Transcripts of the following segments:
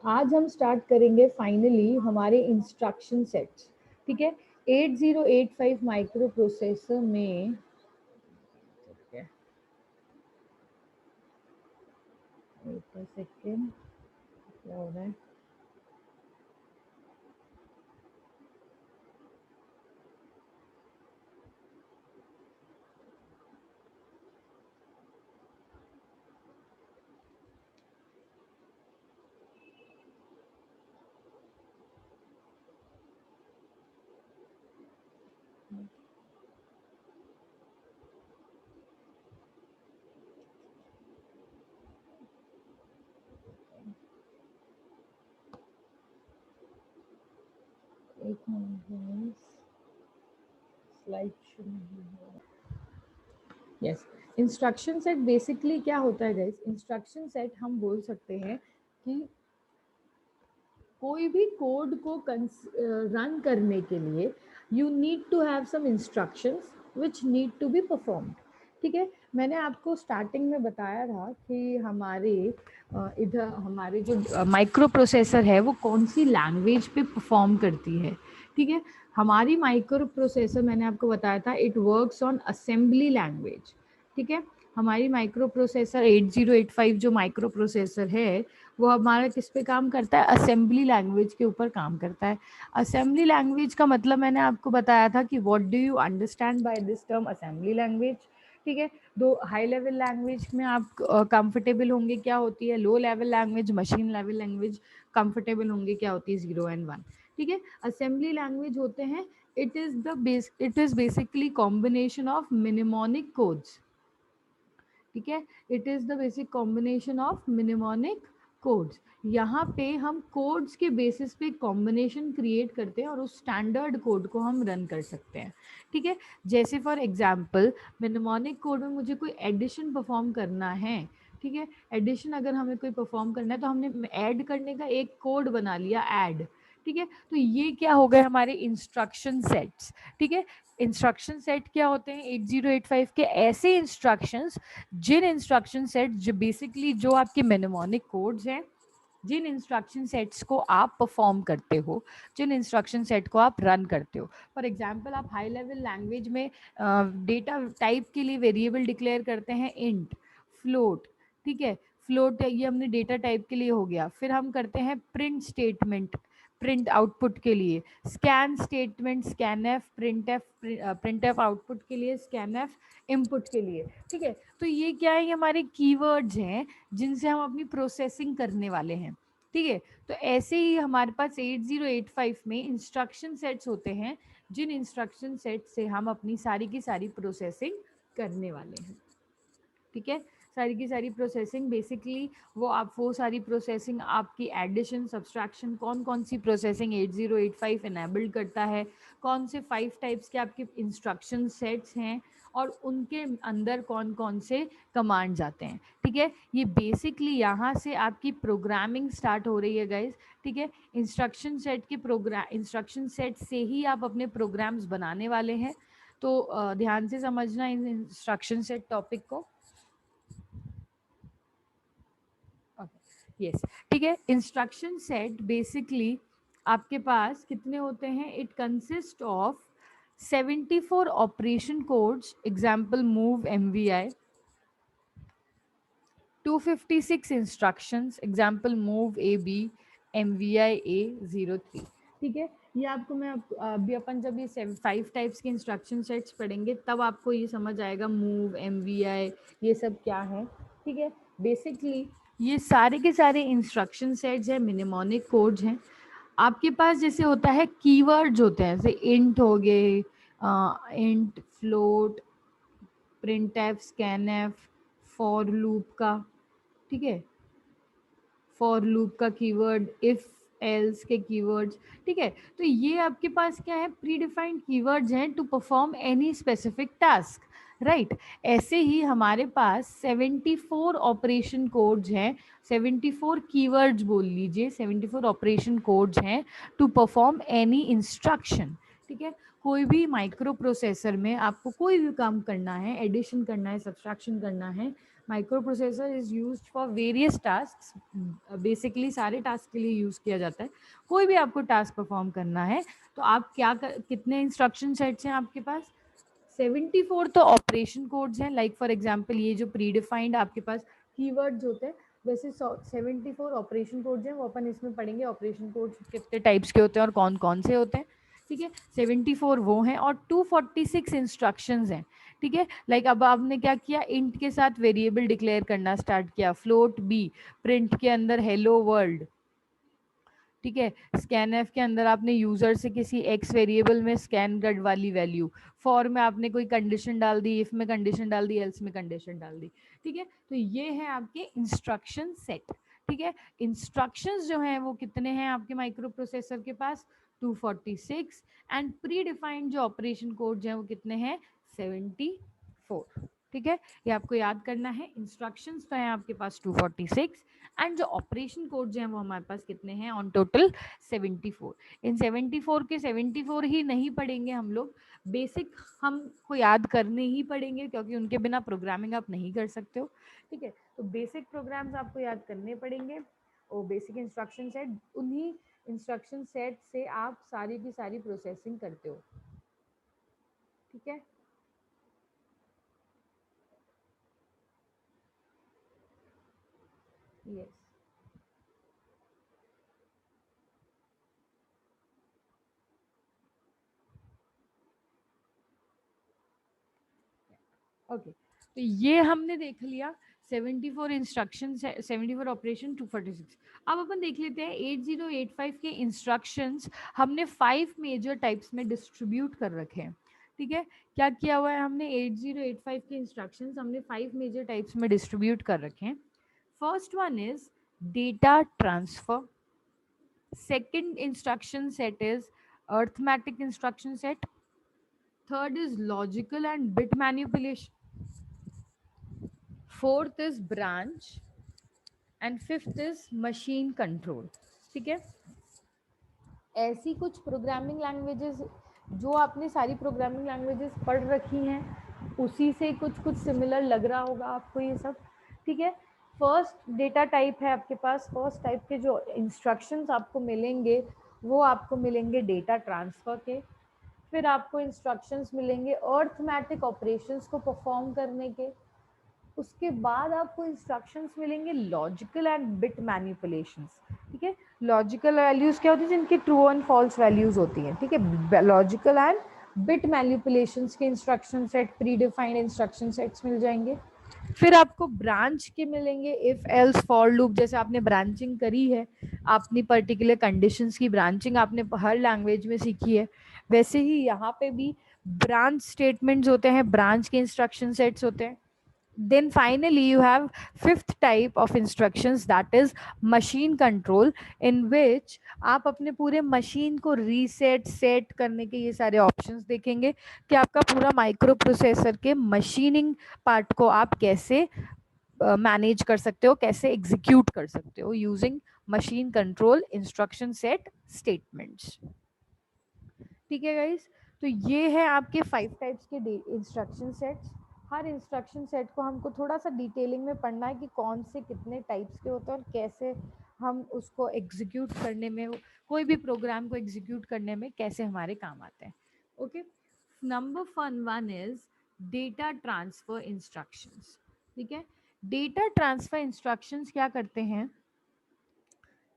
आज हम स्टार्ट करेंगे फाइनली हमारे इंस्ट्रक्शन सेट्स। ठीक है, 8085 माइक्रो प्रोसेसर में, ठीक है, एक सेकेंड, क्या हो रहा है? एक मिनट, स्लाइड शो नहीं हो रहा। यस, इंस्ट्रक्शन सेट बेसिकली क्या होता है गाइस? इंस्ट्रक्शन सेट हम बोल सकते हैं कि कोई भी कोड को रन करने के लिए you need to have some instructions which need to be performed. ठीक है, मैंने आपको स्टार्टिंग में बताया था कि हमारे इधर हमारे जो माइक्रो प्रोसेसर है वो कौन सी लैंग्वेज पे परफॉर्म करती है। ठीक है, हमारी माइक्रो प्रोसेसर, मैंने आपको बताया था, it works on assembly language. ठीक है, हमारी माइक्रो प्रोसेसर 8085 जो माइक्रो प्रोसेसर है वो हमारा किस पे काम करता है? असेंबली लैंग्वेज के ऊपर काम करता है। असेंबली लैंग्वेज का मतलब मैंने आपको बताया था कि what do you understand by this term assembly language. ठीक है, दो हाई लेवल लैंग्वेज में आप कंफर्टेबल होंगे, क्या होती है? Low level language, machine level language comfortable होंगे, क्या होती है? 0 and 1। ठीक है, असेंबली लैंग्वेज होते हैं, it is basically combination of mnemonic codes. ठीक है, it is the basic combination of mnemonic codes. यहाँ पे हम कोड्स के बेसिस पे कॉम्बिनेशन क्रिएट करते हैं और उस स्टैंडर्ड कोड को हम रन कर सकते हैं। ठीक है, जैसे फॉर एग्जांपल मिनिमोनिक कोड में मुझे कोई एडिशन परफॉर्म करना है। ठीक है, एडिशन अगर हमें कोई परफॉर्म करना है तो हमने ऐड करने का एक कोड बना लिया, ऐड। ठीक है, तो ये क्या हो गए? हमारे इंस्ट्रक्शन सेट्स। ठीक है, इंस्ट्रक्शन सेट क्या होते हैं? 8085 के ऐसे इंस्ट्रक्शंस, जिन इंस्ट्रक्शन सेट जो बेसिकली जो आपके मेनेमोनिक कोड्स हैं, जिन इंस्ट्रक्शन सेट्स को आप परफॉर्म करते हो, जिन इंस्ट्रक्शन सेट को आप रन करते हो। फॉर एग्जांपल आप हाई लेवल लैंग्वेज में डेटा टाइप के लिए वेरिएबल डिक्लेयर करते हैं, इंट, फ्लोट। ठीक है, फ्लोट ये हमने डेटा टाइप के लिए हो गया। फिर हम करते हैं प्रिंट स्टेटमेंट, प्रिंट आउटपुट के लिए, scan statement, scan F, print F output के लिए, स्कैन एफ इनपुट के लिए। ठीक है, तो ये क्या है? ये हमारे कीवर्ड्स हैं जिनसे हम अपनी प्रोसेसिंग करने वाले हैं। ठीक है, तो ऐसे ही हमारे पास 8085 में इंस्ट्रक्शन सेट्स होते हैं, जिन इंस्ट्रक्शन सेट से हम अपनी सारी की सारी प्रोसेसिंग करने वाले हैं। ठीक है, सारी की सारी प्रोसेसिंग बेसिकली वो सारी प्रोसेसिंग आपकी एडिशन, सब्सट्रैक्शन, कौन कौन सी प्रोसेसिंग 8085 इनेबल्ड करता है, कौन से 5 टाइप्स के आपके इंस्ट्रक्शन सेट्स हैं और उनके अंदर कौन कौन से कमांड्स आते हैं। ठीक है, ये बेसिकली यहाँ से आपकी प्रोग्रामिंग स्टार्ट हो रही है गाइज। ठीक है, इंस्ट्रक्शन सेट से ही आप अपने प्रोग्राम्स बनाने वाले हैं। तो ध्यान से समझना इन इंस्ट्रक्शन सेट टॉपिक को। यस, ठीक है, इंस्ट्रक्शन सेट बेसिकली आपके पास कितने होते हैं? It consist of 74 operation codes, example move MVI, 256 instructions, example move AB, MVI A03। ठीक है, ये आपको मैं अभी अपन जब ये 5 टाइप्स के इंस्ट्रक्शन सेट्स पढ़ेंगे तब आपको ये समझ आएगा मूव, MVI, ये सब क्या है। ठीक है, बेसिकली ये सारे के सारे इंस्ट्रक्शन सेट्स हैं, मिनिमोनिक कोड्स हैं। आपके पास जैसे होता है कीवर्ड्स होते हैं, जैसे इंट हो गए, int, float, printf, scanf, for loop का। ठीक है, फॉर लूप का कीवर्ड, इफ एल्स के कीवर्ड्स। ठीक है, तो ये आपके पास क्या है? प्री डिफाइंड कीवर्ड्स हैं to perform any specific task, right. ऐसे ही हमारे पास 74 ऑपरेशन कोड्स हैं, 74 कीवर्ड्स बोल लीजिए, 74 ऑपरेशन कोड्स हैं टू परफॉर्म एनी इंस्ट्रक्शन। ठीक है, कोई भी माइक्रो प्रोसेसर में आपको कोई भी काम करना है, एडिशन करना है, सब्सट्रैक्शन करना है, micro processor is use for various task, basically सारे टास्क के लिए यूज किया जाता है। कोई भी आपको टास्क परफॉर्म करना है तो आप कितने इंस्ट्रक्शन सेट्स हैं आपके पास? 74 तो ऑपरेशन कोड्स हैं। लाइक फॉर एग्जांपल ये जो प्री डिफाइंड आपके पास कीवर्ड्स होते हैं, वैसे 74 ऑपरेशन कोड्स हैं, वो अपन इसमें पढ़ेंगे ऑपरेशन कोड्स कितने टाइप्स के होते हैं और कौन कौन से होते हैं। ठीक है, 74 वो हैं और 246 इंस्ट्रक्शंस हैं। ठीक है, लाइक अब आपने क्या किया, इंट के साथ वेरिएबल डिक्लेयर करना स्टार्ट किया, फ्लोट बी, प्रिंट के अंदर हेलो वर्ल्ड। ठीक है, स्कैन एफ के अंदर आपने यूजर से किसी एक्स वेरिएबल में स्कैन गड वाली वैल्यू, फॉर में आपने कोई कंडीशन डाल दी, इफ में कंडीशन डाल दी, एल्स में कंडीशन डाल दी। ठीक है, तो ये है आपके इंस्ट्रक्शन सेट। ठीक है, इंस्ट्रक्शंस जो हैं वो कितने हैं आपके माइक्रो प्रोसेसर के पास? 246। एंड प्री डिफाइंड जो ऑपरेशन कोड हैं वो कितने हैं? 74। ठीक है, ये आपको याद करना है। इंस्ट्रक्शंस तो हैं आपके पास 246 एंड जो ऑपरेशन कोड जो है वो हमारे पास कितने हैं ऑन टोटल? 74। इन 74 के 74 ही नहीं पढ़ेंगे हम लोग, बेसिक हमको याद करने ही पड़ेंगे, क्योंकि उनके बिना प्रोग्रामिंग आप नहीं कर सकते हो। ठीक है, तो बेसिक प्रोग्राम्स आपको याद करने पड़ेंगे और बेसिक इंस्ट्रक्शन सेट, उन्हीं इंस्ट्रक्शन सेट से आप सारी की सारी प्रोसेसिंग करते हो। ठीक है, यस, ओके। तो ये हमने देख लिया 74 इंस्ट्रक्शन, 74 ऑपरेशन, 246। अब अपन देख लेते हैं 8085 के इंस्ट्रक्शंस हमने 5 मेजर टाइप्स में डिस्ट्रीब्यूट कर रखे हैं। ठीक है, क्या किया हुआ है हमने? 8085 के इंस्ट्रक्शंस हमने 5 मेजर टाइप्स में डिस्ट्रीब्यूट कर रखे हैं। First one is data transfer, second instruction set is arithmetic instruction set, third is logical and bit manipulation, fourth is branch and fifth is machine control. ठीक है, ऐसी कुछ प्रोग्रामिंग लैंग्वेजेस जो आपने सारी प्रोग्रामिंग लैंग्वेजेस पढ़ रखी हैं, उसी से कुछ कुछ सिमिलर लग रहा होगा आपको ये सब। ठीक है, फर्स्ट डेटा टाइप है आपके पास, फर्स्ट टाइप के जो इंस्ट्रक्शंस आपको मिलेंगे वो आपको मिलेंगे डेटा ट्रांसफर के। फिर आपको इंस्ट्रक्शंस मिलेंगे अर्थमेटिक ऑपरेशंस को परफॉर्म करने के। उसके बाद आपको इंस्ट्रक्शंस मिलेंगे लॉजिकल एंड बिट मैनिपुलेशंस। ठीक है, लॉजिकल वैल्यूज क्या होती है? जिनकी ट्रू एंड फॉल्स वैल्यूज होती हैं। ठीक है, लॉजिकल एंड बिट मैनिपुलेशंस के instruction set, predefined instruction sets मिल जाएंगे। फिर आपको ब्रांच के मिलेंगे, इफ एल्स फॉर लूप, जैसे आपने ब्रांचिंग करी है, अपनी पर्टिकुलर कंडीशंस की ब्रांचिंग आपने हर लैंग्वेज में सीखी है, वैसे ही यहाँ पे भी ब्रांच स्टेटमेंट्स होते हैं, ब्रांच के इंस्ट्रक्शन सेट्स होते हैं। Then finally you have fifth type of instructions, that is machine control, in which आप अपने पूरे मशीन को रीसेट सेट करने के ये सारे ऑप्शंस देखेंगे कि आपका पूरा माइक्रो प्रोसेसर के मशीनिंग पार्ट को आप कैसे मैनेज कर सकते हो, कैसे एग्जीक्यूट कर सकते हो using machine control instruction set statements. ठीक है गाइस, तो ये है आपके 5 टाइप्स के इंस्ट्रक्शन सेट्स। हर इंस्ट्रक्शन सेट को हमको थोड़ा सा डिटेलिंग में पढ़ना है कि कौन से कितने टाइप्स के होते हैं और कैसे हम उसको एग्जीक्यूट करने में, कोई भी प्रोग्राम को एग्जीक्यूट करने में कैसे हमारे काम आते हैं। Okay, number one is data transfer instructions. ठीक है, डेटा ट्रांसफर इंस्ट्रक्शंस क्या करते हैं,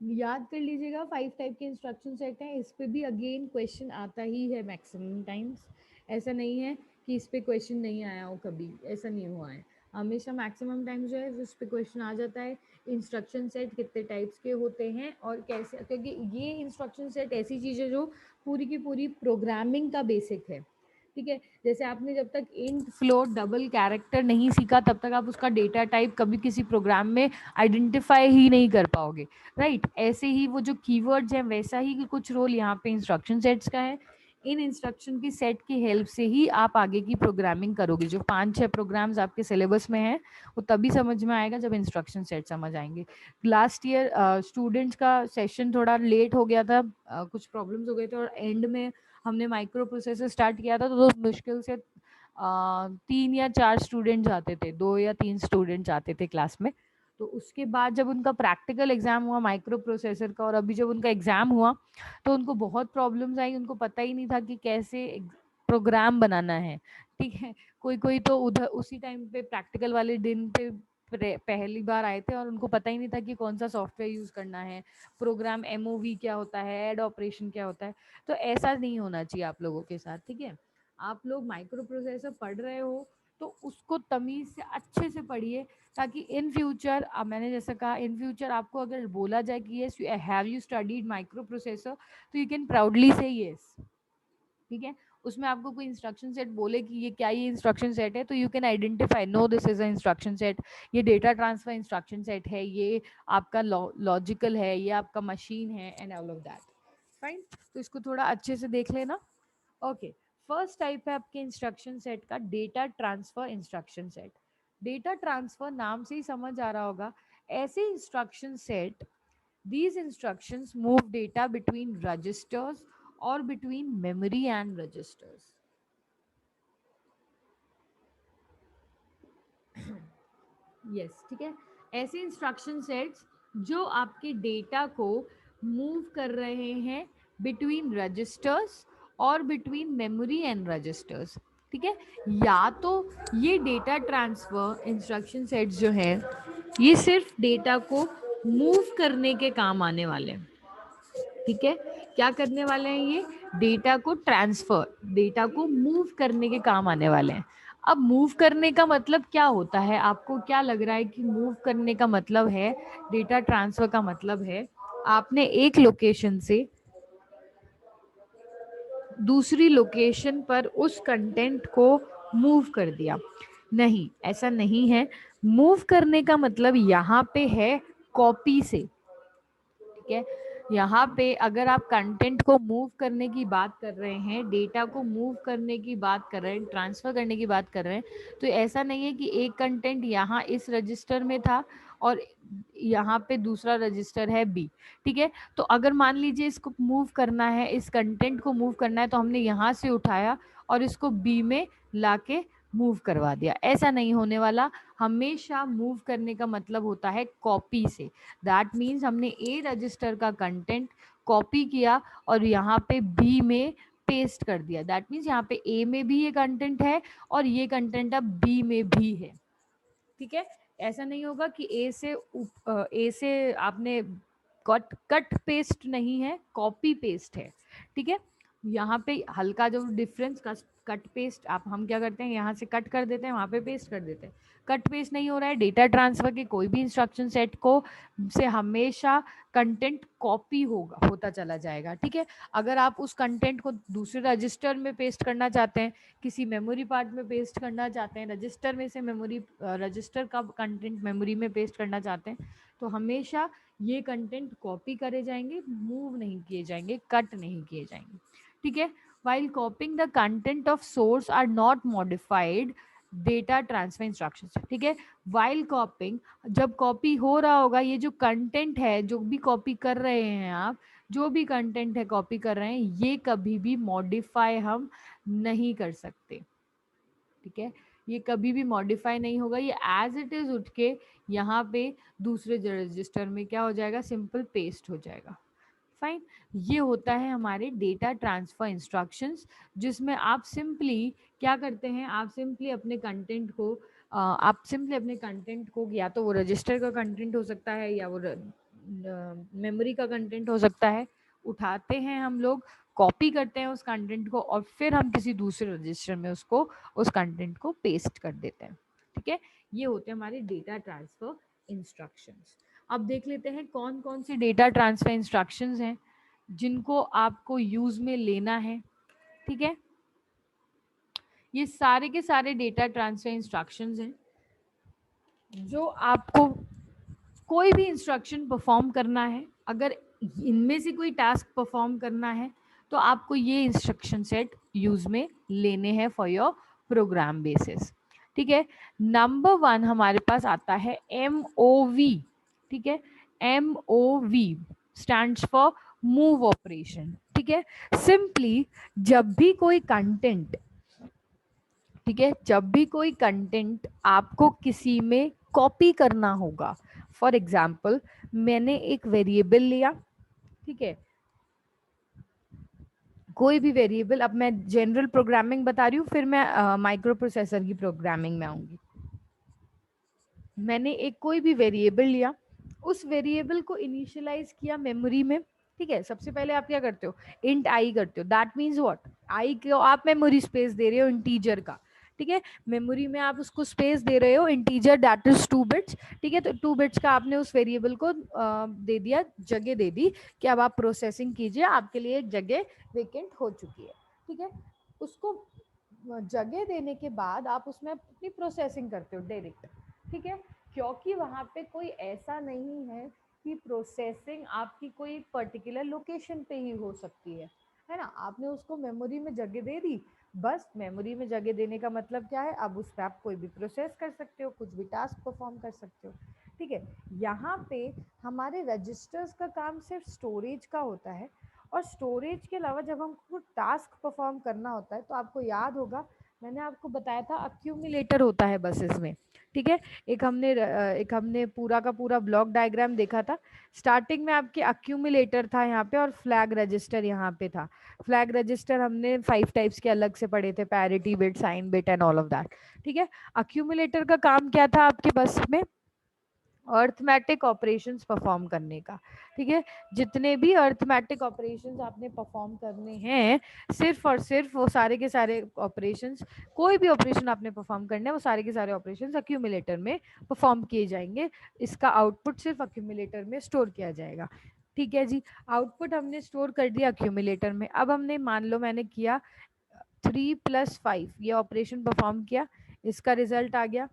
याद कर लीजिएगा। 5 टाइप के इंस्ट्रक्शन सेट हैं, इस पे भी अगेन क्वेश्चन आता ही है मैक्सिमम टाइम्स। ऐसा नहीं है कि इस पे क्वेश्चन नहीं आया हो, कभी ऐसा नहीं हुआ है, हमेशा मैक्सिमम टाइम जो है उस पे क्वेश्चन आ जाता है। इंस्ट्रक्शन सेट कितने टाइप्स के होते हैं और कैसे, क्योंकि ये इंस्ट्रक्शन सेट ऐसी चीज़ है जो पूरी की पूरी प्रोग्रामिंग का बेसिक है। ठीक है, जैसे आपने जब तक इंट फ्लोट डबल कैरेक्टर नहीं सीखा तब तक आप उसका डेटा टाइप कभी किसी प्रोग्राम में आइडेंटिफाई ही नहीं कर पाओगे, राइट। ऐसे ही वो जो कीवर्ड्स हैं वैसा ही कुछ रोल यहाँ पे इंस्ट्रक्शन सेट्स का है। इन इंस्ट्रक्शन की सेट की हेल्प से ही आप आगे की प्रोग्रामिंग करोगे। जो 5-6 प्रोग्राम्स आपके सिलेबस में हैं वो तभी समझ में आएगा जब इंस्ट्रक्शन सेट समझ आएंगे। लास्ट ईयर स्टूडेंट्स का सेशन थोड़ा लेट हो गया था, कुछ प्रॉब्लम्स हो गए थे और एंड में हमने माइक्रो प्रोसेसर स्टार्ट किया था, तो मुश्किल से 3 या 4 स्टूडेंट जाते थे, 2 या 3 स्टूडेंट जाते थे क्लास में। तो उसके बाद जब उनका प्रैक्टिकल एग्जाम हुआ माइक्रो प्रोसेसर का, और अभी जब उनका एग्जाम हुआ तो उनको बहुत प्रॉब्लम्स आई, उनको पता ही नहीं था कि कैसे प्रोग्राम बनाना है। ठीक है, कोई कोई तो उधर उसी टाइम पे प्रैक्टिकल वाले दिन पे पहली बार आए थे और उनको पता ही नहीं था कि कौन सा सॉफ्टवेयर यूज करना है, प्रोग्राम एमओवी क्या होता है, ऐड ऑपरेशन क्या होता है। तो ऐसा नहीं होना चाहिए आप लोगों के साथ। ठीक है, आप लोग माइक्रो प्रोसेसर पढ़ रहे हो तो उसको तमीज से अच्छे से पढ़िए, ताकि इन फ्यूचर, मैंने जैसा कहा, इन फ्यूचर आपको अगर बोला जाए कि yes have you studied microprocessor, तो you can proudly say yes. ठीक है, उसमें आपको कोई इंस्ट्रक्शन सेट बोले कि ये क्या, ये इंस्ट्रक्शन सेट है, तो you can identify, know this is a instruction set, ये डेटा ट्रांसफर इंस्ट्रक्शन सेट है, ये आपका लॉजिकल है, ये आपका मशीन है, and all of that. Fine, तो इसको थोड़ा अच्छे से देख लेना। ओके, फर्स्ट टाइप है आपके इंस्ट्रक्शन सेट का data transfer instruction set. Data transfer नाम से ही समझ आ रहा होगा, ऐसे instruction set, these instructions move data between registers or between memory and registers. yes, ठीक है, ऐसे इंस्ट्रक्शन सेट्स जो आपके डेटा को मूव कर रहे हैं बिटवीन रजिस्टर्स और बिटवीन मेमोरी एंड रजिस्टर्स। ठीक है, या तो ये डेटा ट्रांसफर इंस्ट्रक्शन सेट्स जो है ये सिर्फ डेटा को मूव करने के काम आने वाले हैं। ठीक है, क्या करने वाले हैं, ये डेटा को ट्रांसफर, डेटा को मूव करने के काम आने वाले हैं। अब मूव करने का मतलब क्या होता है, आपको क्या लग रहा है कि मूव करने का मतलब है, डेटा ट्रांसफर का मतलब है आपने एक लोकेशन से दूसरी लोकेशन पर उस कंटेंट को मूव कर दिया? नहीं, ऐसा नहीं है। मूव करने का मतलब यहाँ पे है कॉपी से। ठीक है, यहाँ पे अगर आप कंटेंट को मूव करने की बात कर रहे हैं, डेटा को मूव करने की बात कर रहे हैं, ट्रांसफर करने की बात कर रहे हैं, तो ऐसा नहीं है कि एक कंटेंट यहाँ इस रजिस्टर में था और यहाँ पे दूसरा रजिस्टर है बी। ठीक है, तो अगर मान लीजिए इसको मूव करना है, इस कंटेंट को मूव करना है, तो हमने यहाँ से उठाया और इसको बी में लाके मूव करवा दिया, ऐसा नहीं होने वाला। हमेशा मूव करने का मतलब होता है कॉपी से। दैट मीन्स हमने ए रजिस्टर का कंटेंट कॉपी किया और यहाँ पे बी में पेस्ट कर दिया। दैट मीन्स यहाँ पे ए में भी ये कंटेंट है और ये कंटेंट अब बी में भी है। ठीक है, ऐसा नहीं होगा कि ए से आपने कट कट पेस्ट नहीं है, कॉपी पेस्ट है। ठीक है, यहाँ पे हल्का जो डिफरेंस, कट पेस्ट, आप हम क्या करते हैं, यहाँ से कट कर देते हैं, वहाँ पे पेस्ट कर देते हैं। कट पेस्ट नहीं हो रहा है। डेटा ट्रांसफर के कोई भी इंस्ट्रक्शन सेट को से हमेशा कंटेंट कॉपी होता चला जाएगा। ठीक है, अगर आप उस कंटेंट को दूसरे रजिस्टर में पेस्ट करना चाहते हैं, किसी मेमोरी पार्ट में पेस्ट करना चाहते हैं, रजिस्टर में से रजिस्टर का कंटेंट मेमोरी में पेस्ट करना चाहते हैं, तो हमेशा ये कंटेंट कॉपी करे जाएंगे, मूव नहीं किए जाएंगे, कट नहीं किए जाएंगे। ठीक है, while copying the content of source are not modified data transfer instructions. ठीक है, while copying, जब कॉपी हो रहा होगा, ये जो कंटेंट है जो भी कॉपी कर रहे हैं आप, जो भी कंटेंट है कॉपी कर रहे हैं, ये कभी भी मॉडिफाई हम नहीं कर सकते। ठीक है, ये कभी भी मॉडिफाई नहीं होगा, ये एज इट इज उठ के यहाँ पे दूसरे रजिस्टर में क्या हो जाएगा, सिंपल पेस्ट हो जाएगा। फाइन, ये होता है हमारे डेटा ट्रांसफर इंस्ट्रक्शंस, जिसमें आप सिंपली क्या करते हैं, आप सिंपली अपने कंटेंट को या तो वो रजिस्टर का कंटेंट हो सकता है या वो मेमोरी का कंटेंट हो सकता है, उठाते हैं हम लोग, कॉपी करते हैं उस कंटेंट को और फिर हम किसी दूसरे रजिस्टर में उस कंटेंट को पेस्ट कर देते हैं। ठीक है, ये होते हैं हमारे डेटा ट्रांसफर इंस्ट्रक्शंस। अब देख लेते हैं कौन कौन से डेटा ट्रांसफर इंस्ट्रक्शंस हैं जिनको आपको यूज में लेना है। ठीक है, ये सारे के सारे डेटा ट्रांसफर इंस्ट्रक्शंस हैं जो आपको कोई भी इंस्ट्रक्शन परफॉर्म करना है, अगर इनमें से कोई टास्क परफॉर्म करना है तो आपको ये इंस्ट्रक्शन सेट यूज में लेने हैं फॉर योर प्रोग्राम बेसिस। ठीक है, नंबर 1 हमारे पास आता है MOV। ठीक है, MOV stands for move operation. ठीक है, सिंपली जब भी कोई कंटेंट ठीक है, जब भी कोई कंटेंट आपको किसी में कॉपी करना होगा, फॉर एग्जाम्पल मैंने एक वेरिएबल लिया, ठीक है, कोई भी वेरिएबल, अब मैं जनरल प्रोग्रामिंग बता रही हूँ, फिर मैं माइक्रो प्रोसेसर की प्रोग्रामिंग में आऊंगी। मैंने एक कोई भी वेरिएबल लिया, उस वेरिएबल को इनिशियलाइज किया मेमोरी में, ठीक है। सबसे पहले आप क्या करते हो, इंट आई करते हो, दैट मीन्स व्हाट, आई को आप मेमोरी स्पेस दे रहे हो इंटीजर का, ठीक है। मेमोरी में आप उसको स्पेस दे रहे हो इंटीजर, दैट इज 2 बिट्स, ठीक है। तो 2 बिट्स का आपने उस वेरिएबल को दे दिया, जगह दे दी कि अब आप प्रोसेसिंग कीजिए, आपके लिए एक जगह वेकेंट हो चुकी है, ठीक है। उसको जगह देने के बाद आप उसमें अपनी प्रोसेसिंग करते हो डायरेक्ट, ठीक है, क्योंकि वहां पे कोई ऐसा नहीं है कि प्रोसेसिंग आपकी कोई पर्टिकुलर लोकेशन पे ही हो सकती है ना। आपने उसको मेमोरी में जगह दे दी, बस मेमोरी में जगह देने का मतलब क्या है, अब उस पर आप कोई भी प्रोसेस कर सकते हो, कुछ भी टास्क परफॉर्म कर सकते हो, ठीक है। यहाँ पे हमारे रजिस्टर्स का काम सिर्फ स्टोरेज का होता है, और स्टोरेज के अलावा जब हमको टास्क परफॉर्म करना होता है, तो आपको याद होगा मैंने आपको बताया था अक्यूमुलेटर होता है बस इसमें, ठीक है। एक हमने पूरा का पूरा ब्लॉक डायग्राम देखा था। स्टार्टिंग में आपके अक्यूमुलेटर था यहाँ पे, और फ्लैग रजिस्टर यहाँ पे था। फ्लैग रजिस्टर हमने 5 टाइप्स के अलग से पढ़े थे, parity bit, sign bit and all of that, ठीक है। अक्यूमुलेटर का काम क्या था आपके बस में, अर्थमेटिक ऑपरेशंस परफॉर्म करने का, ठीक है। जितने भी अर्थमेटिक ऑपरेशंस आपने परफॉर्म करने हैं, सिर्फ और सिर्फ वो सारे के सारे ऑपरेशंस, कोई भी ऑपरेशन आपने परफॉर्म करने हैं, वो सारे के सारे ऑपरेशंस अक्यूमुलेटर में परफॉर्म किए जाएंगे। इसका आउटपुट सिर्फ अक्यूमुलेटर में स्टोर किया जाएगा, ठीक है जी। आउटपुट हमने स्टोर कर दिया अक्यूमुलेटर में। अब हमने मान लो मैंने किया 3+5 ये ऑपरेशन परफॉर्म किया, इसका रिजल्ट आ गया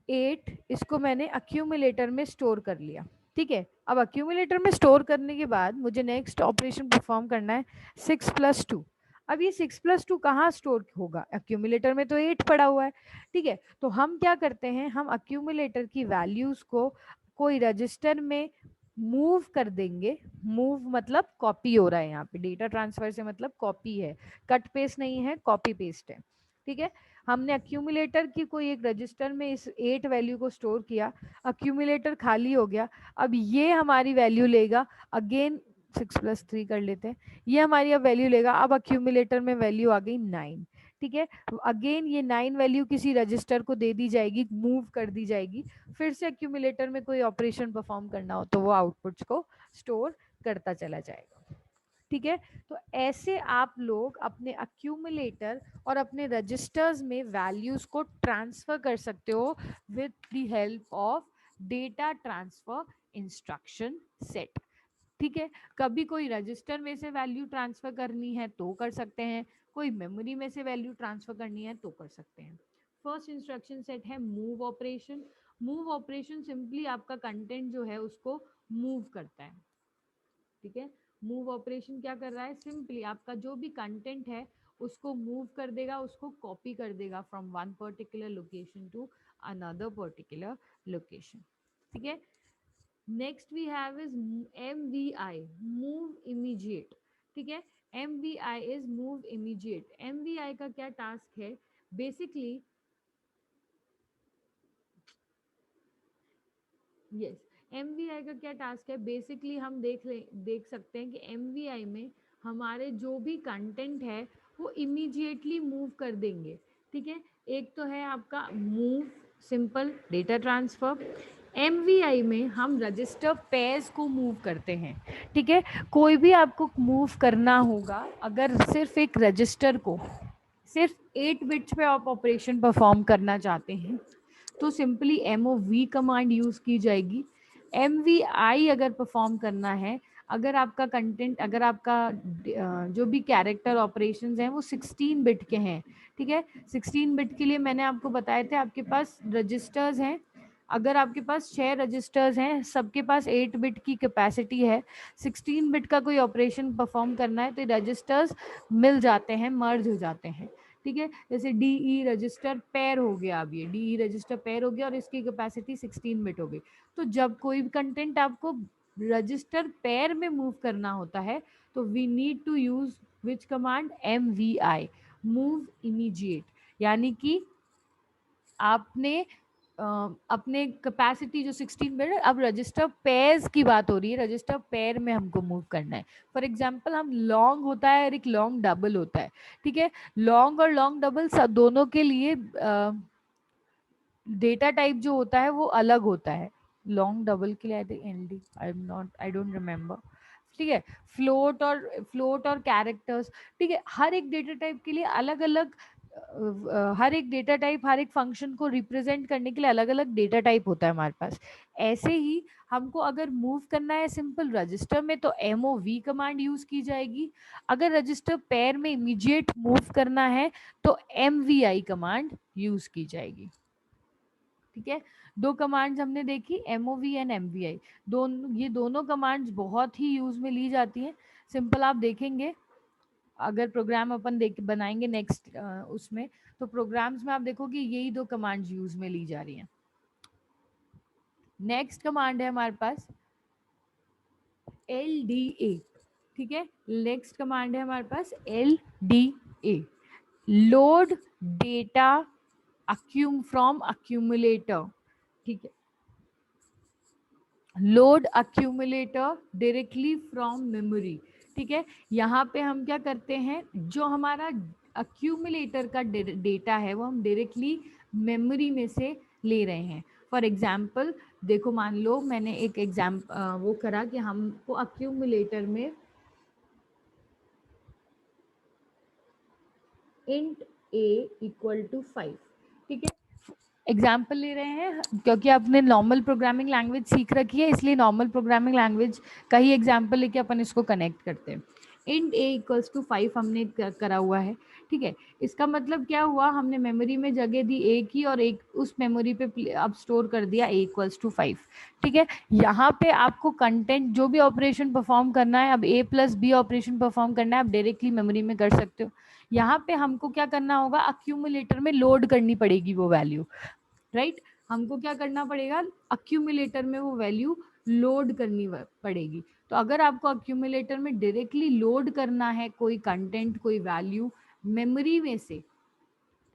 8, इसको मैंने अक्यूमुलेटर में स्टोर कर लिया, ठीक है। अब अक्यूमुलेटर में स्टोर करने के बाद मुझे नेक्स्ट ऑपरेशन परफॉर्म करना है 6+2। अब ये 6+2 कहाँ स्टोर होगा, अक्यूमुलेटर में तो 8 पड़ा हुआ है, ठीक है। तो हम क्या करते हैं, हम अक्यूमुलेटर की वैल्यूज को कोई रजिस्टर में मूव कर देंगे। मूव मतलब कॉपी हो रहा है, यहाँ पे डेटा ट्रांसफर से मतलब कॉपी है, कट पेस्ट नहीं है, कॉपी पेस्ट है, ठीक है। हमने अक्यूमुलेटर की कोई एक रजिस्टर में इस 8 वैल्यू को स्टोर किया, अक्यूमुलेटर खाली हो गया। अब ये हमारी वैल्यू लेगा, अगेन 6+3 कर लेते हैं, ये हमारी अब वैल्यू लेगा। अब अक्यूमुलेटर में वैल्यू आ गई 9, ठीक है। अगेन ये 9 वैल्यू किसी रजिस्टर को दे दी जाएगी, मूव कर दी जाएगी। फिर से अक्यूमुलेटर में कोई ऑपरेशन परफॉर्म करना हो तो वो आउटपुट्स को स्टोर करता चला जाएगा, ठीक है। तो ऐसे आप लोग अपने अक्यूमुलेटर और अपने रजिस्टर्स में वैल्यूज को ट्रांसफर कर सकते हो with the help of data transfer instruction set, ठीक है। कभी कोई रजिस्टर में से वैल्यू ट्रांसफर करनी है तो कर सकते हैं, कोई मेमोरी में से वैल्यू ट्रांसफर करनी है तो कर सकते हैं। फर्स्ट इंस्ट्रक्शन सेट है move operation. Move operation simply आपका कंटेंट जो है उसको मूव करता है, ठीक है। मूव ऑपरेशन क्या कर रहा है, सिंपली आपका जो भी कंटेंट है उसको मूव कर देगा, उसको कॉपी कर देगा from one particular location to another particular location, ठीक है। Next we have is MVI, move immediate, ठीक है। MVI is move immediate. MVI का क्या टास्क है, बेसिकली यस, MVI का क्या टास्क है, बेसिकली हम देख सकते हैं कि MVI में हमारे जो भी कंटेंट है वो इमीडिएटली मूव कर देंगे, ठीक है। एक तो है आपका move, simple data transfer. MVI में हम रजिस्टर पेयर्स को मूव करते हैं, ठीक है। कोई भी आपको मूव करना होगा, अगर सिर्फ एक रजिस्टर को सिर्फ 8 बिट्स पे आप ऑपरेशन परफॉर्म करना चाहते हैं तो सिंपली MOV कमांड यूज की जाएगी। MVI अगर परफॉर्म करना है, अगर आपका कंटेंट, अगर आपका जो भी कैरेक्टर ऑपरेशंस हैं वो 16 बिट के हैं, ठीक है। 16 बिट के लिए मैंने आपको बताए थे आपके पास रजिस्टर्स हैं, अगर आपके पास 6 रजिस्टर्स हैं, सबके पास 8 बिट की कैपेसिटी है, 16 बिट का कोई ऑपरेशन परफॉर्म करना है तो रजिस्टर्स मिल जाते हैं, मर्ज हो जाते हैं, ठीक है। जैसे DE रजिस्टर पेयर हो गया, अब ये DE रजिस्टर पेयर हो गया और इसकी कैपेसिटी 16 बिट हो गई। तो जब कोई भी कंटेंट आपको रजिस्टर पेयर में मूव करना होता है तो we need to use which command, MVI। Move immediate, यानी कि आपने अपने कैपेसिटी जो 16 बिट, अब रजिस्टर पेयर्स की बात हो रही है, रजिस्टर पेयर में हमको मूव करना है। फॉर एग्जांपल हम लॉन्ग होता है और एक लॉन्ग डबल होता है, ठीक है। लॉन्ग और लॉन्ग डबल सब दोनों के लिए डेटा टाइप जो होता है वो अलग होता है। लॉन्ग डबल के लिए I think LD, I don't remember, ठीक है। फ्लोट और कैरेक्टर्स, ठीक है। हर एक डेटा टाइप के लिए अलग अलग, हर एक डेटा टाइप हर एक फंक्शन को रिप्रेजेंट करने के लिए अलग अलग डेटा टाइप होता है हमारे पास। ऐसे ही हमको अगर मूव करना है सिंपल रजिस्टर में तो MOV कमांड यूज की जाएगी। अगर रजिस्टर पेयर में इमीडिएट मूव करना है तो MVI कमांड यूज की जाएगी, ठीक है। दो कमांड्स हमने देखी, MOV एंड MVI। ये दोनों कमांड्स बहुत ही यूज में ली जाती हैं। सिंपल आप देखेंगे, अगर प्रोग्राम अपन बनाएंगे नेक्स्ट उसमें, तो प्रोग्राम्स में आप देखोगे यही दो कमांड्स यूज में ली जा रही हैं। नेक्स्ट कमांड है हमारे पास LDA, ठीक है। नेक्स्ट कमांड है हमारे पास LDA, load data from accumulator, ठीक है। Load accumulator directly from memory, ठीक है। यहाँ पे हम क्या करते हैं, जो हमारा अक्यूमुलेटर का डेटा है वो हम डायरेक्टली मेमोरी में से ले रहे हैं। फॉर एग्जाम्पल देखो, मान लो मैंने एक वो करा कि हमको अक्यूमुलेटर में इंट a इक्वल टू 5, ठीक है। एग्जाम्पल ले रहे हैं क्योंकि आपने नॉर्मल प्रोग्रामिंग लैंग्वेज सीख रखी है, इसलिए नॉर्मल प्रोग्रामिंग लैंग्वेज का ही एग्जाम्पल लेके अपन इसको कनेक्ट करते हैं। इंट a इक्वल्स टू 5 हमने करा हुआ है, ठीक है। इसका मतलब क्या हुआ, हमने मेमोरी में जगह दी a की और एक उस मेमोरी पे अब स्टोर कर दिया a इक्वल्स टू 5, ठीक है। यहाँ पे आपको कंटेंट जो भी ऑपरेशन परफॉर्म करना है, अब a plus b operation perform करना है, आप डायरेक्टली मेमोरी में कर सकते हो। यहाँ पे हमको क्या करना होगा, अक्यूमुलेटर में लोड करनी पड़ेगी वो वैल्यू, राइट। हमको क्या करना पड़ेगा, अक्यूमुलेटर में वो वैल्यू लोड करनी पड़ेगी। तो अगर आपको अक्यूमुलेटर में डायरेक्टली लोड करना है कोई कंटेंट कोई वैल्यू मेमोरी में से,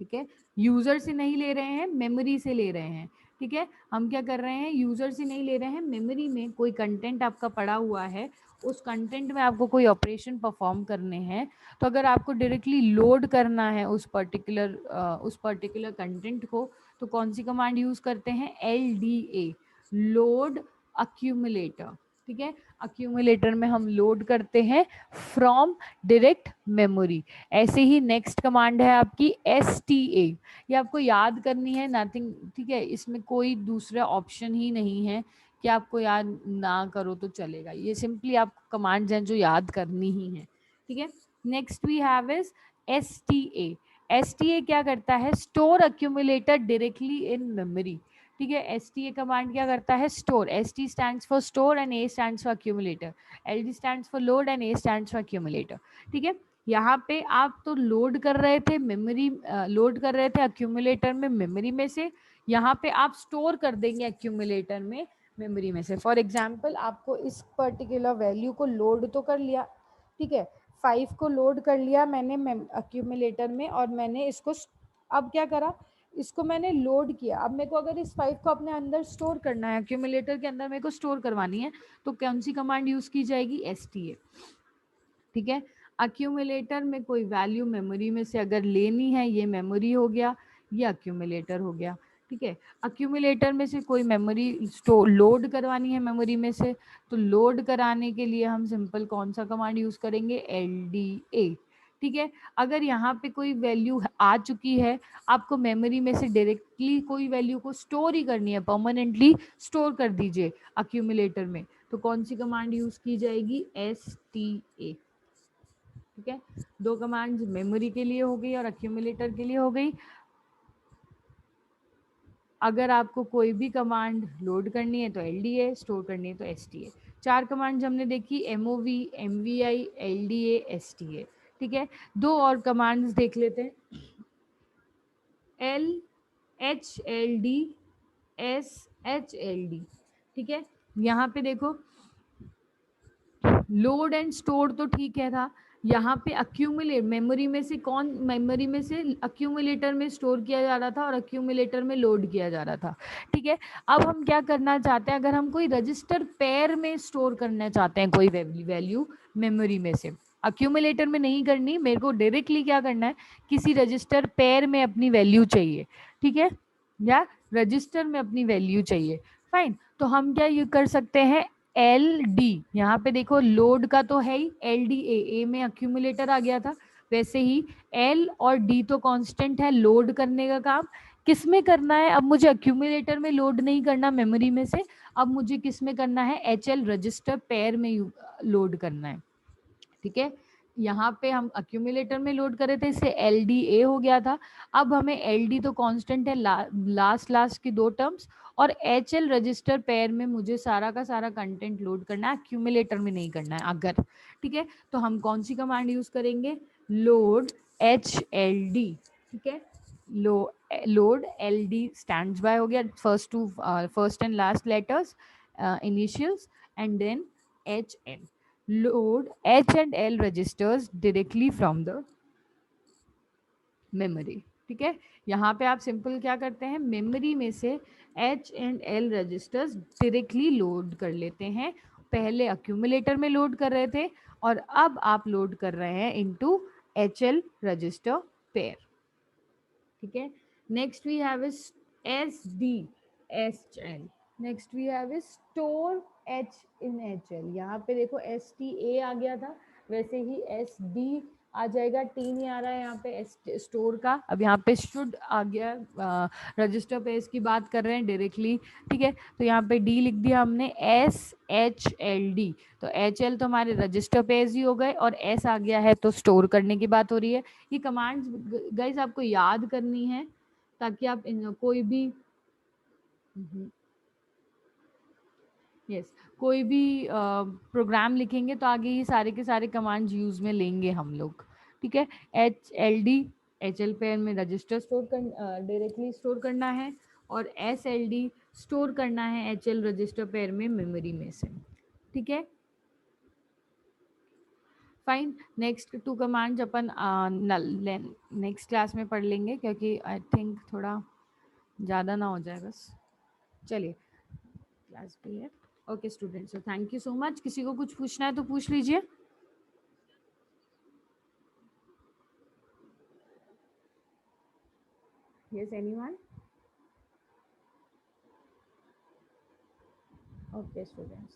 ठीक है, यूजर से नहीं ले रहे हैं, मेमोरी से ले रहे हैं, ठीक है। हम क्या कर रहे हैं, यूजर से नहीं ले रहे हैं, मेमोरी में कोई कंटेंट आपका पड़ा हुआ है, उस कंटेंट में आपको कोई ऑपरेशन परफॉर्म करने हैं। तो अगर आपको डायरेक्टली लोड करना है उस पर्टिकुलर कंटेंट को, तो कौन सी कमांड यूज करते हैं, LDA, लोड अक्यूमुलेटर, ठीक है। अक्यूमुलेटर में हम लोड करते हैं फ्रॉम डायरेक्ट मेमोरी। ऐसे ही नेक्स्ट कमांड है आपकी STA, ये आपको याद करनी है, नथिंग, ठीक है। इसमें कोई दूसरा ऑप्शन ही नहीं है कि आपको याद ना करो तो चलेगा, ये सिंपली आप कमांड्स हैं जो याद करनी ही है, ठीक है। Next we have is STA। STA क्या करता है, store accumulator directly in memory, ठीक है। STA कमांड क्या करता है, store, ST stands for store and A stands for accumulator, LD stands for load and A stands for accumulator, ठीक है। यहाँ पे आप तो लोड कर रहे थे मेमोरी, लोड कर रहे थे अक्यूमुलेटर में मेमोरी में से, यहाँ पे आप स्टोर कर देंगे अक्यूमुलेटर में मेमोरी में से। फॉर एग्जाम्पल आपको इस पर्टिकुलर वैल्यू को लोड तो कर लिया, ठीक है, 5 को लोड कर लिया मैंने अक्यूमुलेटर में, और मैंने इसको अब क्या करा, इसको मैंने लोड किया। अब मेरे को अगर इस 5 को अपने अंदर स्टोर करना है, अक्यूमुलेटर के अंदर मेरे को स्टोर करवानी है, तो कौन सी कमांड यूज की जाएगी, STA, ठीक है। अक्यूमुलेटर में कोई वैल्यू मेमोरी में से अगर लेनी है, ये मेमोरी हो गया, ये अक्यूमुलेटर हो गया, ठीक है। अक्यूमुलेटर में से कोई मेमोरी स्टोर लोड करवानी है मेमोरी में से, तो लोड कराने के लिए हम सिंपल कौन सा कमांड यूज करेंगे, LDA, ठीक है। अगर यहाँ पे कोई वैल्यू आ चुकी है, आपको मेमोरी में से डायरेक्टली कोई वैल्यू को स्टोर ही करनी है, परमानेंटली स्टोर कर दीजिए अक्यूमुलेटर में, तो कौन सी कमांड यूज की जाएगी, STA, ठीक है। दो कमांड्स मेमोरी के लिए हो गई और अक्यूमुलेटर के लिए हो गई। अगर आपको कोई भी कमांड लोड करनी है तो LDA, स्टोर करनी है तो STA। चार कमांड्स हमने देखी, MOV, MVI, LDA, STA, ठीक है। दो और कमांड्स देख लेते हैं, LHLD, SHLD, ठीक है। यहाँ पे देखो लोड एंड स्टोर तो ठीक है था, यहाँ पे अक्यूमुलेट मेमोरी में से मेमोरी में से अक्यूमुलेटर में स्टोर किया जा रहा था और अक्यूमुलेटर में लोड किया जा रहा था। ठीक है, अब हम क्या करना चाहते हैं, अगर हम कोई रजिस्टर पेयर में स्टोर करना चाहते हैं कोई वैल्यू मेमोरी में से, अक्यूमुलेटर में नहीं करनी, मेरे को डायरेक्टली क्या करना है, किसी रजिस्टर पेयर में अपनी वैल्यू चाहिए। ठीक है, या रजिस्टर में अपनी वैल्यू चाहिए। फाइन, तो हम क्या ये कर सकते हैं, एल डी, यहाँ पे देखो लोड का तो है ही, एल डी ए में अक्यूमुलेटर आ गया था, वैसे ही एल और डी तो कांस्टेंट है लोड करने का काम। किस में करना है, अब मुझे अक्यूमुलेटर में लोड नहीं करना मेमोरी में से, अब मुझे किस में करना है, एच एल रजिस्टर पेयर में लोड करना है। ठीक है, यहाँ पे हम अक्यूमुलेटर में लोड कर रहे थे, इससे एल डी ए हो गया था। अब हमें एल डी तो कांस्टेंट है, लास्ट की दो टर्म्स, और एच एल रजिस्टर पेयर में मुझे सारा का सारा कंटेंट लोड करना है, अक्यूमुलेटर में नहीं करना है अगर। ठीक है, तो हम कौन सी कमांड यूज करेंगे, लोड एच एल डी। ठीक है, load L D stands by हो गया, first and last letters initials, and then H L, load H and L registers directly from the memory। ठीक है, यहाँ पे आप सिंपल क्या करते हैं, मेमोरी में से H and L registers directly load कर लेते हैं। पहले अक्यूमुलेटर में लोड कर रहे थे और अब आप लोड कर रहे हैं इनटू HL रजिस्टर पेयर। ठीक है, next we have is S D H L, next we have is store H in H L. यहाँ पे देखो एस टी ए आ गया था, वैसे ही एस डी आ जाएगा, टी नहीं आ रहा है यहाँ पे एस स्टोर का, अब यहाँ पे शुड आ गया, रजिस्टर पेज की बात कर रहे हैं डायरेक्टली। ठीक है, तो यहाँ पे डी लिख दिया हमने, एस एच एल डी, तो एच एल तो हमारे रजिस्टर पेज ही हो गए, और एस आ गया है तो स्टोर करने की बात हो रही है। ये कमांड्स गाइस आपको याद करनी है, ताकि आप कोई भी यस कोई भी प्रोग्राम लिखेंगे तो आगे ये सारे के सारे कमांड्स यूज में लेंगे हम लोग। ठीक है, H L D H L pair में रजिस्टर स्टोर कर डायरेक्टली स्टोर करना है, और एस एल डी स्टोर करना है एच एल रजिस्टर पेयर में मेमोरी में से। ठीक है, फाइन, नेक्स्ट टू कमांड्स अपन नेक्स्ट क्लास में पढ़ लेंगे, क्योंकि आई थिंक थोड़ा ज़्यादा ना हो जाए बस। चलिए, क्लास भी है। Okay students, so thank you so much. किसी को कुछ पूछना है तो पूछ लीजिए। Yes, anyone? Okay students.